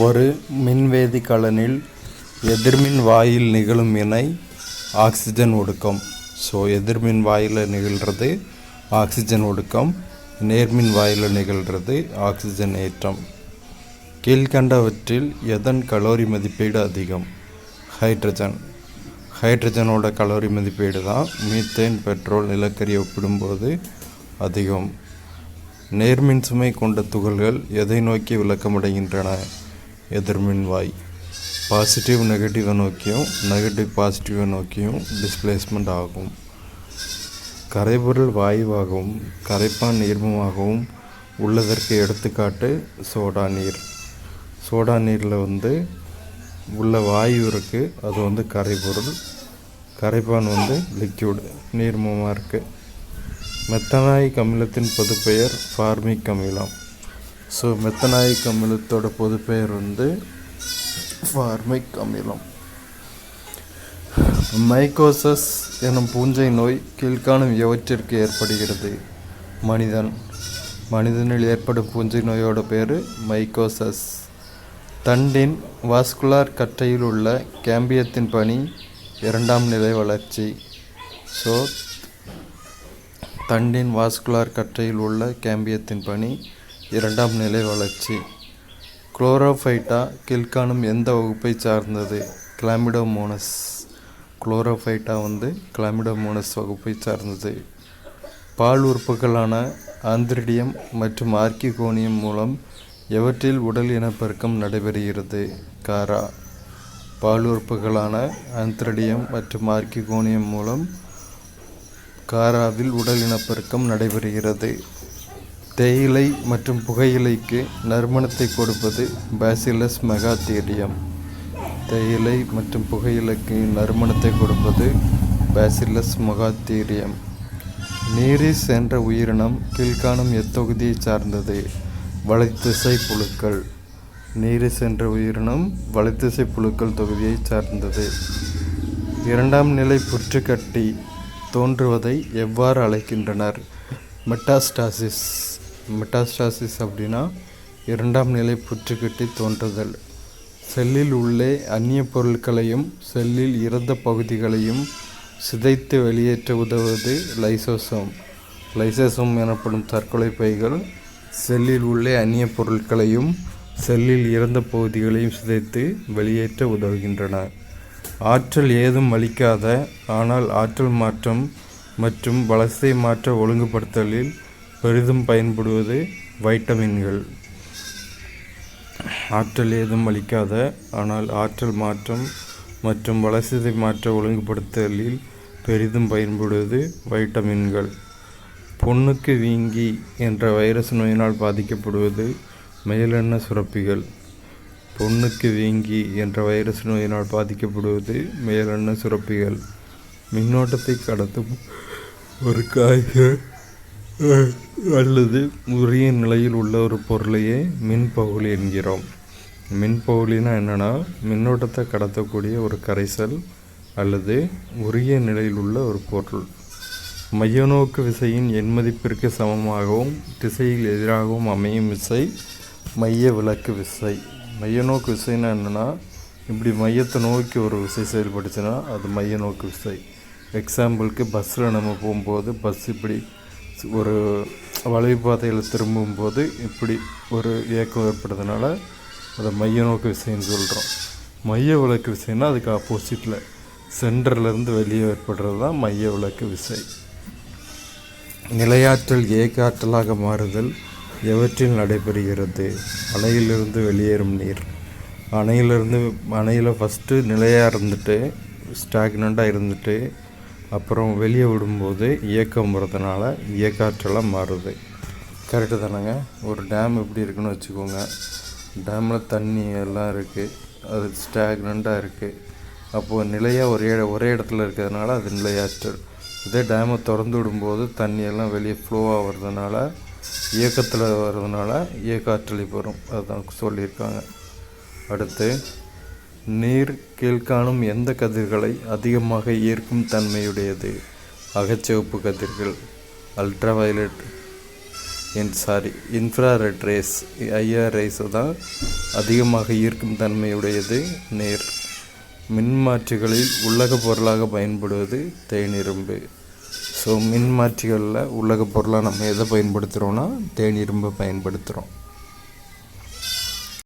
ஒரு மின்வேதி கலனில் எதிர்மின் வாயில் நிகழும் வினை ஆக்சிஜன் ஒடுக்கம். எதிர்மின் வாயில் நிகழ்கிறது ஆக்சிஜன் ஒடுக்கம், நேர்மின் வாயில் நிகழ்கிறது ஆக்சிஜன் ஏற்றம். கீழ்கண்டவற்றில் எதன் கலோரி மதிப்பீடு அதிகம்? ஹைட்ரஜனோட கலோரி மதிப்பீடு தான் மீத்தேன், பெட்ரோல், நிலக்கரி ஒப்பிடும்போது அதிகம். நேர்மின் சுமை கொண்ட துகள்கள் எதை நோக்கி விலக்கமடைகின்றன? எதிர்மின் வாய். பாசிட்டிவ் நெகட்டிவை நோக்கியும் நெகட்டிவ் பாசிட்டிவை நோக்கியும் டிஸ்பிளேஸ்மெண்ட் ஆகும். கரைபொருள் வாயுவாகவும் கரைப்பான் நீர்மமாகவும் உள்ளதற்கு எடுத்துக்காட்டு சோடா நீர். சோடா நீரில் உள்ள வாயு இருக்குது, அது கரைபொருள். கரைப்பான் லிக்யூட் நீர்மமாக இருக்குது. மெத்தனாயிக் அமிலத்தின் பொதுப்பெயர் ஃபார்மிக் அமிலம். மெத்தனாயிக் அமிலத்தோட பொதுப்பெயர் ஃபார்மிக் அமிலம். மைக்கோசஸ் எனும் பூஞ்சை நோய் கீழ்காணும் எவற்றிற்கு ஏற்படுகிறது? மனிதனில் ஏற்படும் பூஞ்சை நோயோட பேர் மைக்கோசஸ். தண்டின் வாஸ்குலார் கற்றையில் உள்ள கேம்பியத்தின் பணி இரண்டாம் நிலை வளர்ச்சி. தண்டின் வாஸ்குலார் கற்றையில் உள்ள கேம்பியத்தின் பணி இரண்டாம் நிலை வளர்ச்சி. குளோரோஃபைட்டா கீழ்காணும் எந்த வகுப்பை சார்ந்தது? கிளாமிடோமோனஸ். குளோரோஃபைட்டா கிளாமிடோமோனஸ் வகுப்பை சார்ந்தது. பால் உறுப்புகளான ஆந்திரிடியம் மற்றும் ஆர்க்கிகோனியம் மூலம் எவற்றில் உடல் இனப்பெருக்கம் நடைபெறுகிறது? காரா. பால் உறுப்புகளான ஆந்திரிடியம் மற்றும் ஆர்க்கிகோனியம் மூலம் காராவில் உடல் இனப்பெருக்கம் நடைபெறுகிறது. தேயிலை மற்றும் புகையிலைக்கு நறுமணத்தை கொடுப்பது பேசிலஸ் மெகாதீரியம். தேயிலை மற்றும் புகையிலைக்கு நறுமணத்தை கொடுப்பது பேசிலஸ் மெகாதீரியம். நீரிஸ் என்ற உயிரினம் கீழ்காணும் எத்தொகுதியை சார்ந்தது? வலைத்திசை புழுக்கள். நீரிஸ் என்ற உயிரினம் வலைத்திசை புழுக்கள் தொகுதியை சார்ந்தது. இரண்டாம் நிலை புற்றுக்கட்டி தோன்றுவதை எவ்வாறு அழைக்கின்றனர்? மெட்டாஸ்டாசிஸ். மெட்டாஸ்டாசிஸ் அப்படின்னா இரண்டாம் நிலை புற்றுக்கட்டி தோன்றுதல். செல்லில் உள்ளே அந்நிய பொருட்களையும் செல்லில் இறந்த பகுதிகளையும் சிதைத்து வெளியேற்ற உதவுவது லைசோசோம். லைசோசோம் எனப்படும் தற்கொலை பைகள் செல்லில் உள்ளே அந்நிய பொருட்களையும் செல்லில் இறந்த பகுதிகளையும் சிதைத்து வெளியேற்ற உதவுகின்றன. ஆற்றல் ஏதும் அளிக்காத ஆனால் ஆற்றல் மாற்றம் மற்றும் வளர்ச்சிதை மாற்ற ஒழுங்குபடுத்தலில் பெரிதும் பயன்படுவது வைட்டமின்கள். ஆற்றல் ஏதும் அளிக்காத ஆனால் ஆற்றல் மாற்றம் மற்றும் வளர்ச்சிதை மாற்ற ஒழுங்குபடுத்தலில் பெரிதும் பயன்படுவது வைட்டமின்கள். பொண்ணுக்கு வீங்கி என்ற வைரஸ் நோயினால் பாதிக்கப்படுவது மேலெண்ண சுரப்பிகள். பொண்ணுக்கு வீங்கி என்ற வைரஸ் நோயினால் பாதிக்கப்படுவது மேலெண்ண சுரப்பிகள். மின்னோட்டத்தை கடத்தும் ஒரு காய்கள் அல்லது உரிய நிலையில் உள்ள ஒரு பொருளையே மின்பகுளி என்கிறோம். மின்பகுளினா என்னென்னா மின்னோட்டத்தை கடத்தக்கூடிய ஒரு கரைசல் அல்லது உரிய நிலையில் உள்ள ஒரு பொருள். மையநோக்கு விசையின் எண்மதிப்பிற்கு சமமாகவும் திசையில் எதிராகவும் அமையும் விசை மைய விலக்கு விசை. மையநோக்கு விசைன்னா என்னென்னா இப்படி மையத்தை நோக்கி ஒரு விசை செயல்படுச்சுன்னா அது மையநோக்கு விசை. எக்ஸாம்பிளுக்கு பஸ்ஸில் நம்ம போகும்போது பஸ் இப்படி ஒரு வளைவு பாதையில் திரும்பும்போது இப்படி ஒரு இயக்கம் ஏற்படுறதுனால அதை மையநோக்கு விசைன்னு சொல்கிறோம். மைய விலக்கு விசைன்னா அதுக்கு ஆப்போசிட்டில் சென்டர்லேருந்து வெளியே ஏற்படுறது தான் மைய விலக்கு விசை. நிலையாற்றல் இயக்காற்றலாக மாறுதல் எவற்றில் நடைபெறுகிறது? அணையிலிருந்து வெளியேறும் நீர். அணையில் ஃபஸ்ட்டு நிலையாக இருந்துட்டு ஸ்டாக்னண்ட்டாக இருந்துட்டு அப்புறம் வெளியே விடும்போது இயக்கம் வரதுனால இயக்காற்றலாக மாறுது. கரெக்டு தானேங்க? ஒரு டேம் எப்படி இருக்குன்னு வச்சுக்கோங்க. டேமில் தண்ணி எல்லாம் இருக்குது, அது ஸ்டாக்னண்ட்டாக இருக்குது. அப்போது நிலையாக ஒரே இடத்துல இருக்கிறதுனால அது நிலையாற்றல். இதே டேமை திறந்து விடும்போது தண்ணியெல்லாம் வெளியே ஃப்ளோவாக வர்றதுனால இயக்கத்தில் வர்றதுனால இயக்காற்றலை வரும். அதுதான் சொல்லியிருக்காங்க. அடுத்து, நீர் கீழ்காணும் எந்த கதிர்களை அதிகமாக ஈர்க்கும் தன்மையுடையது? அகச்சிவப்பு கதிர்கள், ultraviolet, infrared race IR race தான் அதிகமாக ஈர்க்கும் தன்மையுடையது நீர். மின்மாற்றிகளில் உள்ளக பொருளாக பயன்படுவது தேனிரும்பு. ஸோ மின்மாற்றிகளில் உள்ளக பொருளாக நம்ம எதை பயன்படுத்துகிறோன்னா தேனிரும்பை பயன்படுத்துகிறோம்.